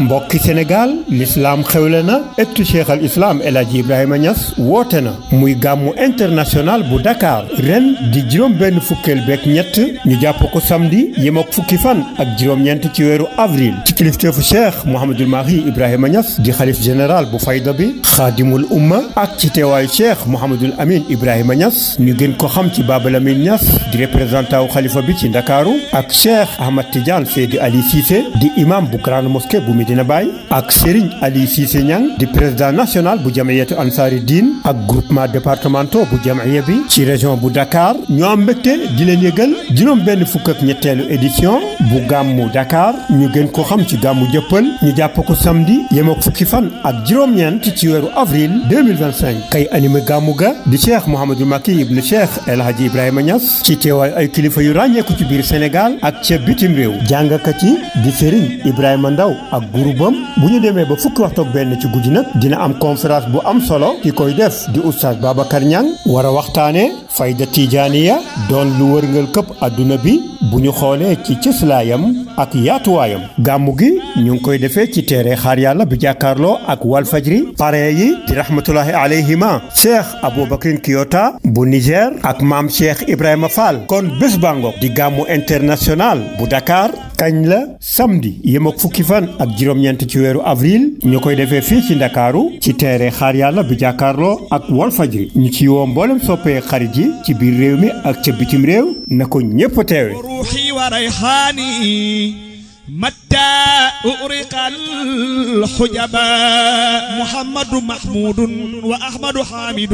mbokki Sénégal l'islam xewle na ëttu Cheikh al Islam El Hadji Ibrahima Niass woote na muy gàmmu international bu Dakar ren di juróom-benn fukkeel beek ñett ñu jàpp ko samedi yem ak fukki fan ak juróom-ñeent ci weeru avril ci kilifteefu Cheikh Mouhamadul Mahi Ibrahima Niass di xalif général bu fayda bi xaadimul umma ak ci teewaayu Cheikh Mouhamadul Amin Ibrahima Niass ñu gën ko xam ci Baba Lamine Niass di représentant wu xalifa bi ci Ndakaaru ak Cheikh Ahmad Tidiane Seydi Ali Cissé di imam bu grande mosquée bu Medina Baye ak Serigne Ali Cissé Niang di président national bu jamiyatu Ansari Din ak groupement départementaux bu jamiya bi ci région bu Dakar ñoo am mbégte di leen yëgal juróom-benn fukk ak ñetteelu édition bu gàmmu Dakar ñu gën ko xam ci gàmmu jëppal ñu jàpp ko samedi yem ak fukki fan ak juróom-ñeent ci weeru avril 2025 kay animé gàmmu ga di Cheikh Mouhamadou Macky ibn Cheikh El Hadji Ibrahima Niass ci teewaay ay kilifa yu ràññeeku ci biir Sénégal ak ca bitim réew jàngkat yi di Serigne Ibrahima Ndaw ak groupam bu ñu demee ba fukki waxtu ak benn ci guddi nag dina am conférence bu am solo ki koy def di oustaz Babacar Niang war a waxtaane fayda tijaaniya doon lu wërngal këpp adduna bi bu ñu xoolee ci cëslaayam ak yaatuwaayam gàmmu gi ñu ngi koy defee ci teere xaar yàlla bi jàkkaarloo ak Walfajri parrain yi di rahmatullahi alayhima Cheikh Aboubacrin Kiyota bu Niger ak maam Cheikh Ibrahima Fall kon bés bango di gàmmu international bu Dakar kañ la samedi yem ak fukki fan ak juróom-ñeent ci weeru avril ñu koy defee fii ci Ndakaaru ci teere xaar yàlla bi jàkkaarloo ak Walfajri ñu ci woo mboolem soppee xarit yi ci biir réew mi ak ca bitim réew na ko ñépp teewe روحي وريحاني متى أغرق الحجبا محمد محمود وأحمد حامد